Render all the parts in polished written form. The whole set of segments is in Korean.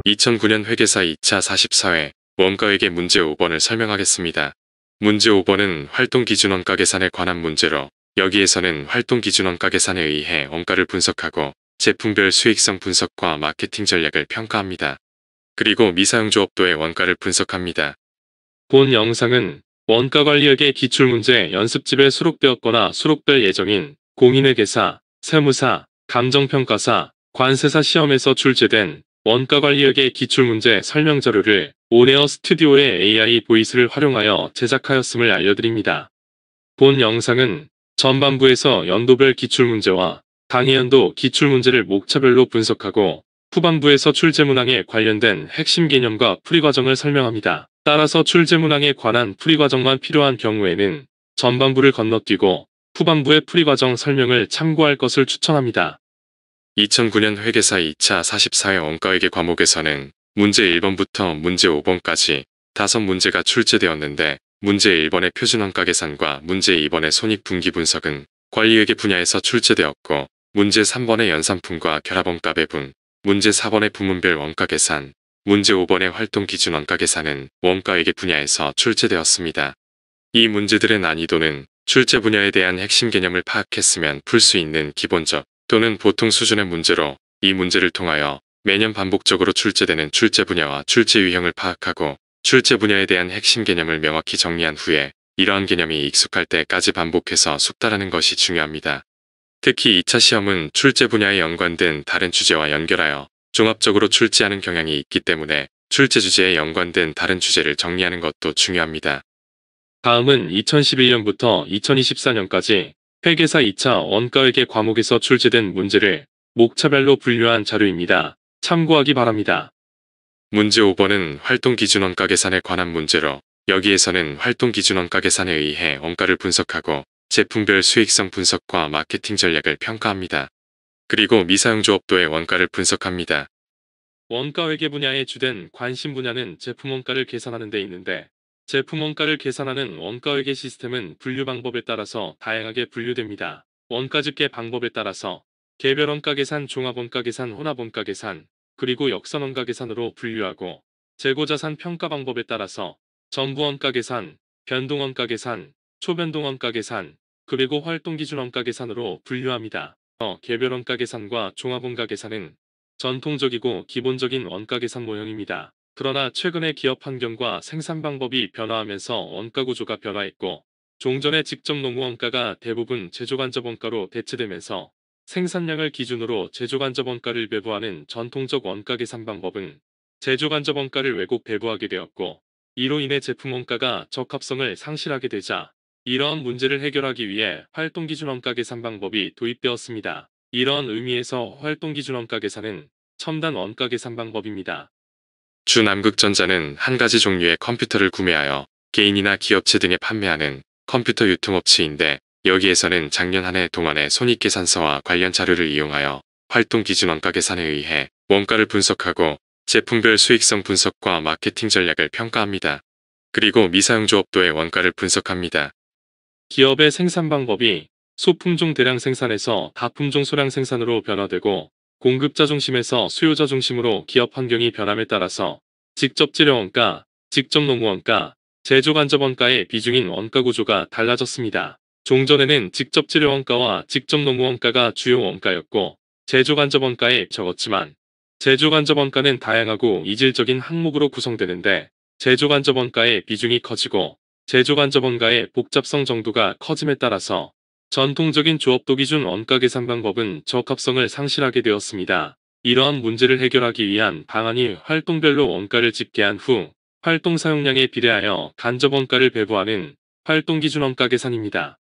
2009년 회계사 2차 44회 원가회계 문제 5번을 설명하겠습니다. 문제 5번은 활동기준원가 계산에 관한 문제로 여기에서는 활동기준원가 계산에 의해 원가를 분석하고 제품별 수익성 분석과 마케팅 전략을 평가합니다. 그리고 미사용조업도의 원가를 분석합니다. 본 영상은 원가관리회계 기출문제 연습집에 수록되었거나 수록될 예정인 공인회계사, 세무사, 감정평가사, 관세사 시험에서 출제된 원가관리회계 기출문제 설명자료를 온에어 스튜디오의 AI 보이스를 활용하여 제작하였음을 알려드립니다. 본 영상은 전반부에서 연도별 기출문제와 당해연도 기출문제를 목차별로 분석하고 후반부에서 출제문항에 관련된 핵심 개념과 풀이과정을 설명합니다. 따라서 출제문항에 관한 풀이과정만 필요한 경우에는 전반부를 건너뛰고 후반부의 풀이과정 설명을 참고할 것을 추천합니다. 2009년 회계사 2차 44회 원가회계 과목에서는 문제 1번부터 문제 5번까지 5문제가 출제되었는데 문제 1번의 표준원가 계산과 문제 2번의 손익분기 분석은 관리회계 분야에서 출제되었고 문제 3번의 연산품과 결합원가 배분, 문제 4번의 부문별 원가 계산, 문제 5번의 활동기준원가 계산은 원가회계 분야에서 출제되었습니다. 이 문제들의 난이도는 출제 분야에 대한 핵심 개념을 파악했으면 풀 수 있는 기본적 또는 보통 수준의 문제로 이 문제를 통하여 매년 반복적으로 출제되는 출제 분야와 출제 유형을 파악하고 출제 분야에 대한 핵심 개념을 명확히 정리한 후에 이러한 개념이 익숙할 때까지 반복해서 숙달하는 것이 중요합니다. 특히 2차 시험은 출제 분야에 연관된 다른 주제와 연결하여 종합적으로 출제하는 경향이 있기 때문에 출제 주제에 연관된 다른 주제를 정리하는 것도 중요합니다. 다음은 2011년부터 2024년까지 회계사 2차 원가회계 과목에서 출제된 문제를 목차별로 분류한 자료입니다. 참고하기 바랍니다. 문제 5번은 활동기준원가 계산에 관한 문제로 여기에서는 활동기준원가 계산에 의해 원가를 분석하고 제품별 수익성 분석과 마케팅 전략을 평가합니다. 그리고 미사용조업도의 원가를 분석합니다. 원가회계 분야의 주된 관심 분야는 제품 원가를 계산하는 데 있는데 제품 원가를 계산하는 원가회계 시스템은 분류 방법에 따라서 다양하게 분류됩니다. 원가 집계 방법에 따라서 개별 원가 계산, 종합 원가 계산, 혼합 원가 계산, 그리고 역선 원가 계산으로 분류하고 재고자산 평가 방법에 따라서 전부 원가 계산, 변동 원가 계산, 초변동 원가 계산, 그리고 활동기준 원가 계산으로 분류합니다. 개별 원가 계산과 종합 원가 계산은 전통적이고 기본적인 원가 계산 모형입니다. 그러나 최근에 기업 환경과 생산 방법이 변화하면서 원가 구조가 변화했고 종전의 직접 농무 원가가 대부분 제조간접 원가로 대체되면서 생산량을 기준으로 제조간접 원가를 배부하는 전통적 원가 계산 방법은 제조간접 원가를 왜곡 배부하게 되었고 이로 인해 제품 원가가 적합성을 상실하게 되자 이러한 문제를 해결하기 위해 활동기준 원가 계산 방법이 도입되었습니다. 이러한 의미에서 활동기준 원가 계산은 첨단 원가 계산 방법입니다. 주남극전자는 한 가지 종류의 컴퓨터를 구매하여 개인이나 기업체 등에 판매하는 컴퓨터 유통업체인데 여기에서는 작년 한 해 동안의 손익계산서와 관련 자료를 이용하여 활동기준원가 계산에 의해 원가를 분석하고 제품별 수익성 분석과 마케팅 전략을 평가합니다. 그리고 미사용조업도의 원가를 분석합니다. 기업의 생산 방법이 소품종 대량 생산에서 다품종 소량 생산으로 변화되고 공급자 중심에서 수요자 중심으로 기업 환경이 변함에 따라서 직접 재료 원가, 직접 농무 원가, 제조 간접 원가의 비중인 원가 구조가 달라졌습니다. 종전에는 직접 재료 원가와 직접 농무 원가가 주요 원가였고 제조 간접 원가에 적었지만 제조 간접 원가는 다양하고 이질적인 항목으로 구성되는데 제조 간접 원가의 비중이 커지고 제조 간접 원가의 복잡성 정도가 커짐에 따라서 전통적인 조업도 기준 원가 계산 방법은 적합성을 상실하게 되었습니다. 이러한 문제를 해결하기 위한 방안이 활동별로 원가를 집계한 후 활동 사용량에 비례하여 간접 원가를 배부하는 활동기준 원가 계산입니다.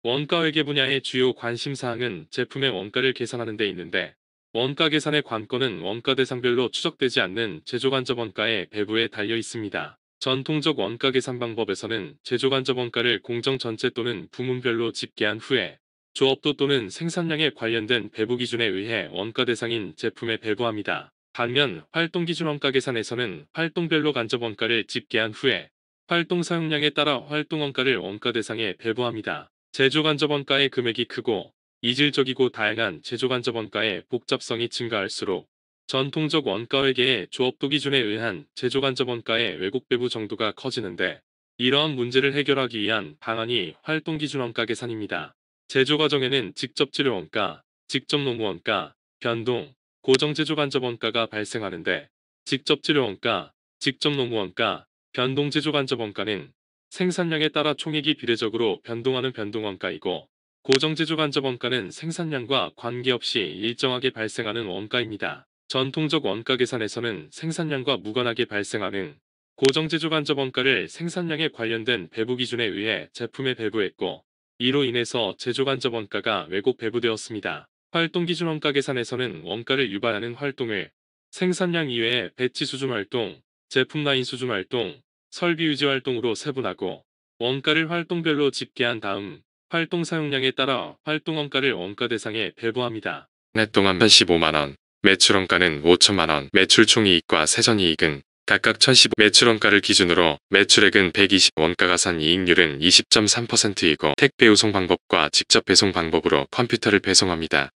원가회계 분야의 주요 관심사항은 제품의 원가를 계산하는 데 있는데 원가 계산의 관건은 원가 대상별로 추적되지 않는 제조간접 원가의 배부에 달려 있습니다. 전통적 원가 계산 방법에서는 제조간접 원가를 공정 전체 또는 부문별로 집계한 후에 조업도 또는 생산량에 관련된 배부 기준에 의해 원가 대상인 제품에 배부합니다. 반면 활동기준 원가 계산에서는 활동별로 간접 원가를 집계한 후에 활동 사용량에 따라 활동 원가를 원가 대상에 배부합니다. 제조간접 원가의 금액이 크고 이질적이고 다양한 제조간접 원가의 복잡성이 증가할수록 전통적 원가회계의 조업도 기준에 의한 제조간접 원가의 왜곡 배부 정도가 커지는데 이러한 문제를 해결하기 위한 방안이 활동기준 원가 계산입니다. 제조 과정에는 직접 재료 원가, 직접 노무 원가, 변동, 고정 제조 간접 원가가 발생하는데 직접 재료 원가, 직접 노무 원가, 변동 제조 간접 원가는 생산량에 따라 총액이 비례적으로 변동하는 변동 원가이고 고정 제조 간접 원가는 생산량과 관계없이 일정하게 발생하는 원가입니다. 전통적 원가 계산에서는 생산량과 무관하게 발생하는 고정 제조 간접 원가를 생산량에 관련된 배부 기준에 의해 제품에 배부했고 이로 인해서 제조 간접 원가가 왜곡 배부되었습니다. 활동 기준 원가 계산에서는 원가를 유발하는 활동을 생산량 이외의 배치 수준 활동, 제품 라인 수준 활동, 설비 유지 활동으로 세분하고 원가를 활동별로 집계한 다음 활동 사용량에 따라 활동 원가를 원가 대상에 배부합니다. 한 해 동안 115만원, 매출원가는 5천만원, 매출 총이익과 세전이익은 각각 1015, 매출원가를 기준으로 매출액은 120, 원가가산 이익률은 20.3%이고 택배 운송 방법과 직접 배송 방법으로 컴퓨터를 배송합니다.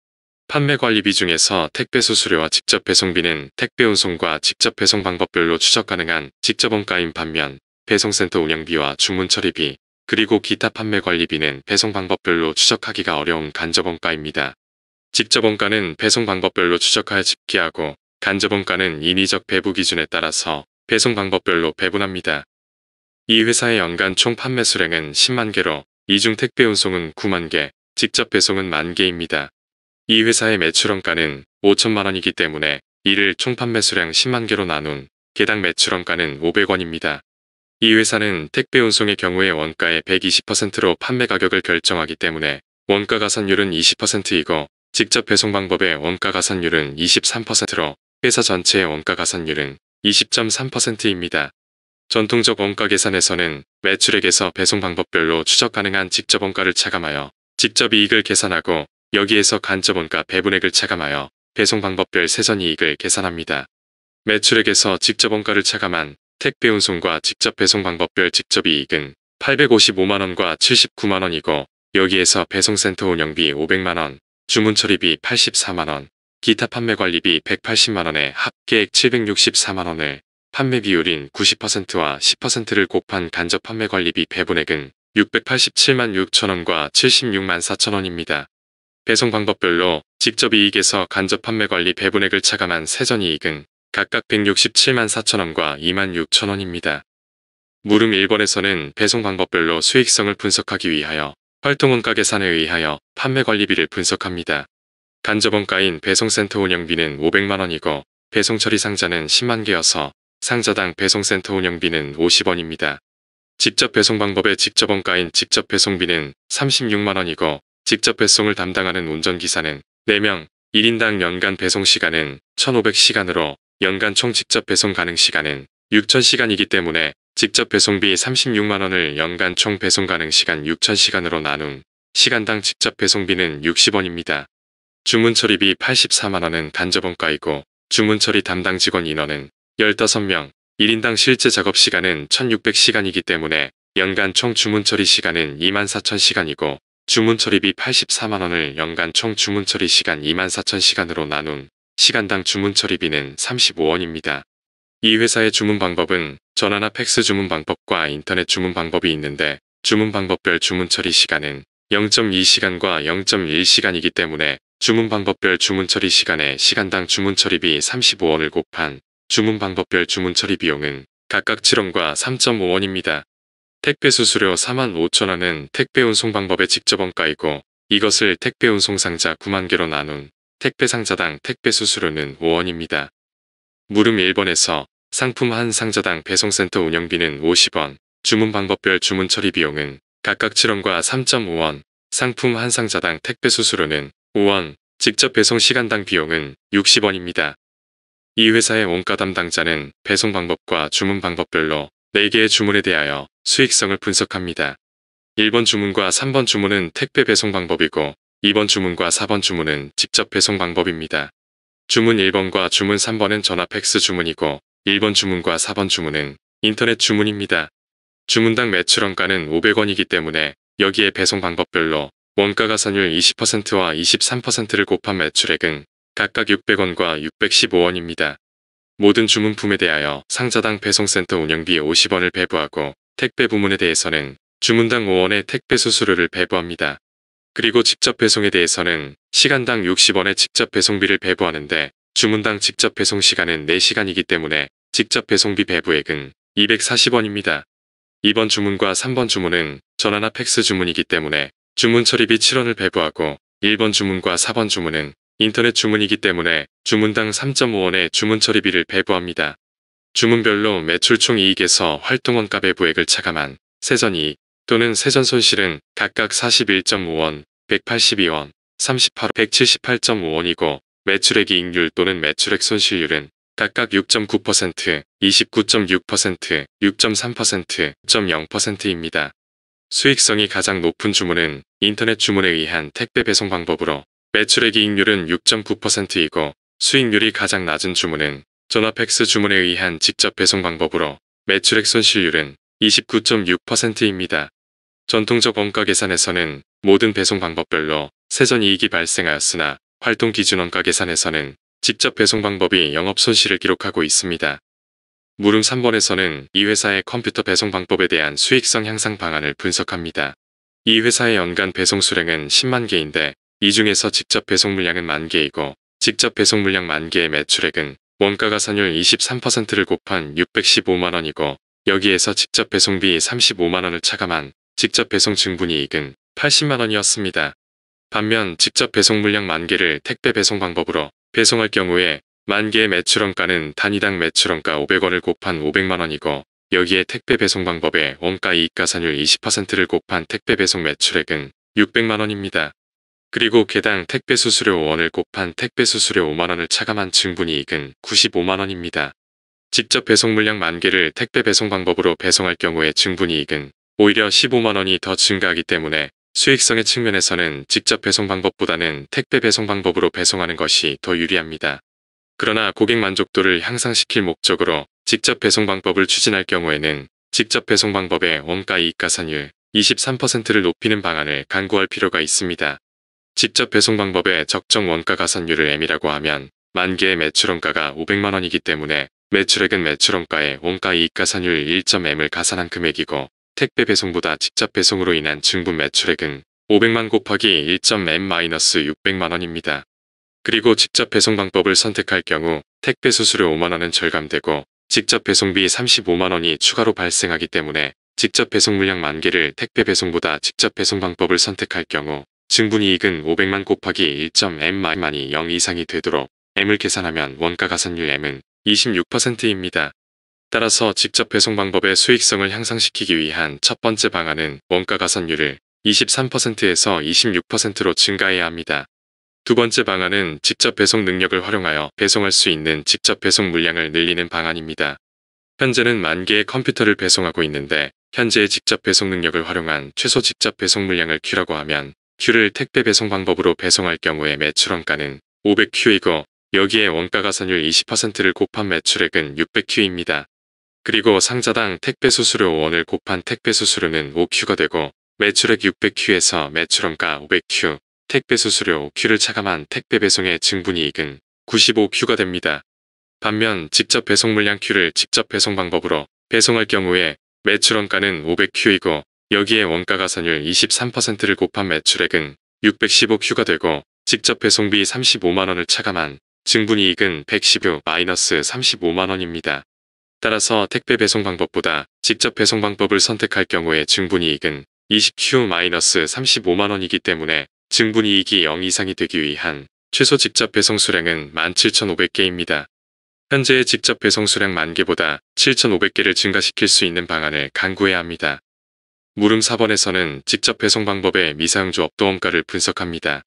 판매 관리비 중에서 택배 수수료와 직접 배송비는 택배 운송과 직접 배송 방법별로 추적 가능한 직접 원가인 반면 배송센터 운영비와 주문 처리비, 그리고 기타 판매 관리비는 배송 방법별로 추적하기가 어려운 간접 원가입니다. 직접 원가는 배송 방법별로 추적하여 집계하고 간접 원가는 인위적 배부 기준에 따라서 배송 방법별로 배분합니다. 이 회사의 연간 총 판매 수량은 10만 개로 이중 택배 운송은 9만 개, 직접 배송은 1만 개입니다. 이 회사의 매출원가는 5천만 원이기 때문에 이를 총 판매 수량 10만 개로 나눈 개당 매출원가는 500원입니다. 이 회사는 택배 운송의 경우에 원가의 120%로 판매 가격을 결정하기 때문에 원가 가산율은 20%이고 직접 배송 방법의 원가 가산율은 23%로 회사 전체의 원가 가산율은 20.3%입니다. 전통적 원가 계산에서는 매출액에서 배송 방법별로 추적 가능한 직접 원가를 차감하여 직접 이익을 계산하고 여기에서 간접 원가 배분액을 차감하여 배송 방법별 세전이익을 계산합니다. 매출액에서 직접 원가를 차감한 택배 운송과 직접 배송 방법별 직접 이익은 855만원과 79만원이고 여기에서 배송센터 운영비 500만원, 주문 처리비 84만원, 기타 판매 관리비 180만원에 합계액 764만원을 판매 비율인 90%와 10%를 곱한 간접 판매 관리비 배분액은 687만 6천원과 76만 4천원입니다. 배송 방법별로 직접 이익에서 간접 판매 관리 배분액을 차감한 세전이익은 각각 167만 4천원과 2만 6천원입니다. 물음 1번에서는 배송 방법별로 수익성을 분석하기 위하여 활동원가 계산에 의하여 판매 관리비를 분석합니다. 간접 원가인 배송센터 운영비는 500만원이고 배송 처리 상자는 10만 개여서 상자당 배송센터 운영비는 50원입니다. 직접 배송 방법의 직접 원가인 직접 배송비는 36만원이고 직접 배송을 담당하는 운전기사는 4명, 1인당 연간 배송 시간은 1500시간으로 연간 총 직접 배송 가능 시간은 6000시간이기 때문에 직접 배송비 36만원을 연간 총 배송 가능 시간 6000시간으로 나눈 시간당 직접 배송비는 60원입니다. 주문 처리비 84만원은 간접 원가이고 주문 처리 담당 직원 인원은 15명, 1인당 실제 작업 시간은 1600시간이기 때문에 연간 총 주문 처리 시간은 24000시간이고 주문 처리비 84만원을 연간 총 주문 처리 시간 24000시간으로 나눈 시간당 주문 처리비는 35원입니다. 이 회사의 주문 방법은 전화나 팩스 주문 방법과 인터넷 주문 방법이 있는데 주문 방법별 주문 처리 시간은 0.2시간과 0.1시간이기 때문에 주문 방법별 주문 처리 시간에 시간당 주문 처리비 35원을 곱한 주문 방법별 주문 처리 비용은 각각 7원과 3.5원입니다. 택배 수수료 4만 5천원은 택배 운송 방법의 직접 원가이고 이것을 택배 운송 상자 9만 개로 나눈 택배 상자당 택배 수수료는 5원입니다. 물음 1번에서 상품 한 상자당 배송센터 운영비는 50원, 주문 방법별 주문 처리 비용은 각각 7원과 3.5원, 상품 한 상자당 택배 수수료는 5원, 직접 배송 시간당 비용은 60원입니다. 이 회사의 원가 담당자는 배송 방법과 주문 방법별로 4개의 주문에 대하여 수익성을 분석합니다. 1번 주문과 3번 주문은 택배 배송 방법이고 2번 주문과 4번 주문은 직접 배송 방법입니다. 주문 1번과 주문 3번은 전화 팩스 주문이고 1번 주문과 4번 주문은 인터넷 주문입니다. 주문당 매출원가는 500원이기 때문에 여기에 배송 방법별로 원가 가산율 20%와 23%를 곱한 매출액은 각각 600원과 615원입니다. 모든 주문품에 대하여 상자당 배송센터 운영비 50원을 배부하고 택배 부문에 대해서는 주문당 5원의 택배 수수료를 배부합니다. 그리고 직접 배송에 대해서는 시간당 60원의 직접 배송비를 배부하는데 주문당 직접 배송 시간은 4시간이기 때문에 직접 배송비 배부액은 240원입니다. 2번 주문과 3번 주문은 전화나 팩스 주문이기 때문에 주문 처리비 7원을 배부하고 1번 주문과 4번 주문은 인터넷 주문이기 때문에 주문당 3.5원의 주문 처리비를 배부합니다. 주문별로 매출 총 이익에서 활동원가 배부액을 차감한 세전 이익 또는 세전 손실은 각각 41.5원, 182원, 38원, 178.5원이고 매출액 이익률 또는 매출액 손실률은 각각 6.9%, 29.6%, 6.3%, 6.0%입니다. 수익성이 가장 높은 주문은 인터넷 주문에 의한 택배 배송 방법으로 매출액 이익률은 6.9%이고 수익률이 가장 낮은 주문은 전화 팩스 주문에 의한 직접 배송 방법으로 매출액 손실률은 29.6%입니다. 전통적 원가 계산에서는 모든 배송 방법별로 세전 이익이 발생하였으나 활동 기준 원가 계산에서는 직접 배송 방법이 영업 손실을 기록하고 있습니다. 물음 3번에서는 이 회사의 컴퓨터 배송 방법에 대한 수익성 향상 방안을 분석합니다. 이 회사의 연간 배송 수량은 10만 개인데 이 중에서 직접 배송 물량은 10,000개이고 직접 배송 물량 10,000개의 매출액은 원가 가산율 23%를 곱한 615만원이고 여기에서 직접 배송비 35만원을 차감한 직접 배송 증분이익은 80만원이었습니다. 반면 직접 배송 물량 10,000개를 택배 배송 방법으로 배송할 경우에 10,000개의 매출원가는 단위당 매출원가 500원을 곱한 500만원이고 여기에 택배 배송 방법의 원가 이익 가산율 20%를 곱한 택배 배송 매출액은 600만원입니다. 그리고 개당 택배 수수료 5원을 곱한 택배 수수료 5만원을 차감한 증분이익은 95만원입니다. 직접 배송 물량 10,000개를 택배 배송 방법으로 배송할 경우에 증분이익은 오히려 15만원이 더 증가하기 때문에 수익성의 측면에서는 직접 배송 방법보다는 택배 배송 방법으로 배송하는 것이 더 유리합니다. 그러나 고객 만족도를 향상시킬 목적으로 직접 배송 방법을 추진할 경우에는 직접 배송 방법의 원가 이익 가산율 23%를 높이는 방안을 강구할 필요가 있습니다. 직접 배송 방법의 적정 원가 가산율을 M이라고 하면 10,000개의 매출원가가 500만원이기 때문에 매출액은 매출원가의 원가 이익 가산율 1.M을 가산한 금액이고 택배 배송보다 직접 배송으로 인한 증분 매출액은 500만 곱하기 1.M-600만원입니다. 그리고 직접 배송 방법을 선택할 경우 택배 수수료 5만원은 절감되고 직접 배송비 35만원이 추가로 발생하기 때문에 직접 배송 물량 10,000개를 택배 배송보다 직접 배송 방법을 선택할 경우 증분이익은 500만 곱하기 1.M-이 0 이상이 되도록 M을 계산하면 원가 가산율 M은 26%입니다. 따라서 직접 배송 방법의 수익성을 향상시키기 위한 첫 번째 방안은 원가 가산율을 23%에서 26%로 증가해야 합니다. 두 번째 방안은 직접 배송 능력을 활용하여 배송할 수 있는 직접 배송 물량을 늘리는 방안입니다. 현재는 10,000개의 컴퓨터를 배송하고 있는데 현재의 직접 배송 능력을 활용한 최소 직접 배송 물량을 Q라고 하면 Q를 택배 배송 방법으로 배송할 경우에 매출원가는 500Q이고 여기에 원가 가산율 20%를 곱한 매출액은 600Q입니다. 그리고 상자당 택배 수수료 5원을 곱한 택배 수수료는 5Q가 되고 매출액 600Q에서 매출원가 500Q, 택배 수수료 Q를 차감한 택배 배송의 증분이익은 95Q가 됩니다. 반면 직접 배송 물량 Q를 직접 배송 방법으로 배송할 경우에 매출원가는 500Q이고 여기에 원가 가산율 23%를 곱한 매출액은 615Q가 되고 직접 배송비 35만원을 차감한 증분이익은 110U-35만원입니다. 따라서 택배 배송 방법보다 직접 배송 방법을 선택할 경우에 증분이익은 20Q-35만원이기 때문에 증분이익이 0 이상이 되기 위한 최소 직접 배송 수량은 17,500개입니다. 현재의 직접 배송 수량 10,000개보다 7,500개를 증가시킬 수 있는 방안을 강구해야 합니다. 물음 4번에서는 직접 배송 방법의 미사용주 업도 원가를 분석합니다.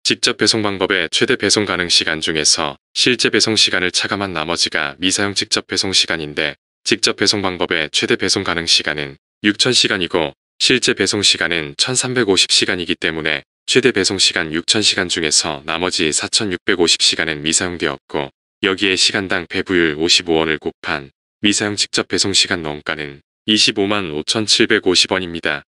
직접 배송 방법의 최대 배송 가능 시간 중에서 실제 배송 시간을 차감한 나머지가 미사용 직접 배송 시간인데 직접 배송 방법의 최대 배송 가능 시간은 6,000시간이고 실제 배송 시간은 1,350시간이기 때문에 최대 배송 시간 6,000시간 중에서 나머지 4,650시간은 미사용되었고 여기에 시간당 배부율 55원을 곱한 미사용 직접 배송 시간 원가는 25만 5,750원입니다.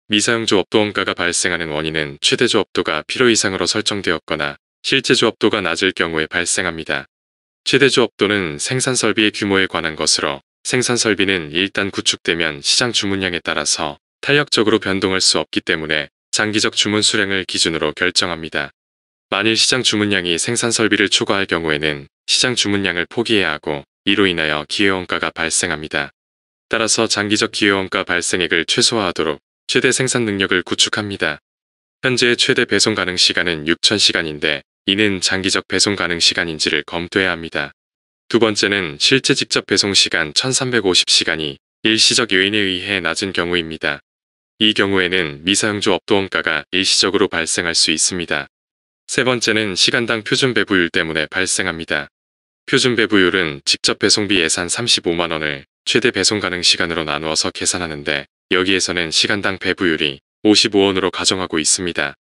미사용주 업도 원가가 발생하는 원인은 최대주 업도가 필요 이상으로 설정되었거나 실제 조업도가 낮을 경우에 발생합니다. 최대 조업도는 생산 설비의 규모에 관한 것으로 생산 설비는 일단 구축되면 시장 주문량에 따라서 탄력적으로 변동할 수 없기 때문에 장기적 주문 수량을 기준으로 결정합니다. 만일 시장 주문량이 생산 설비를 초과할 경우에는 시장 주문량을 포기해야 하고 이로 인하여 기회원가가 발생합니다. 따라서 장기적 기회원가 발생액을 최소화하도록 최대 생산 능력을 구축합니다. 현재의 최대 배송 가능 시간은 6,000시간인데 이는 장기적 배송 가능 시간인지를 검토해야 합니다. 두 번째는 실제 직접 배송 시간 1350시간이 일시적 요인에 의해 낮은 경우입니다. 이 경우에는 미사용조 업도 원가가 일시적으로 발생할 수 있습니다. 세 번째는 시간당 표준 배부율 때문에 발생합니다. 표준 배부율은 직접 배송비 예산 35만원을 최대 배송 가능 시간으로 나누어서 계산하는데 여기에서는 시간당 배부율이 55원으로 가정하고 있습니다.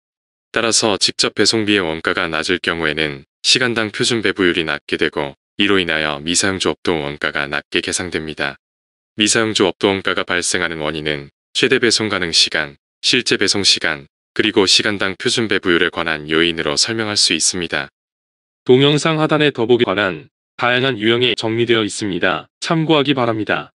따라서 직접 배송비의 원가가 낮을 경우에는 시간당 표준 배부율이 낮게 되고 이로 인하여 미사용조 업도 원가가 낮게 계상됩니다. 미사용조 업도 원가가 발생하는 원인은 최대 배송 가능 시간, 실제 배송 시간, 그리고 시간당 표준 배부율에 관한 요인으로 설명할 수 있습니다. 동영상 하단에 더보기에 관한 다양한 유형이 정리되어 있습니다. 참고하기 바랍니다.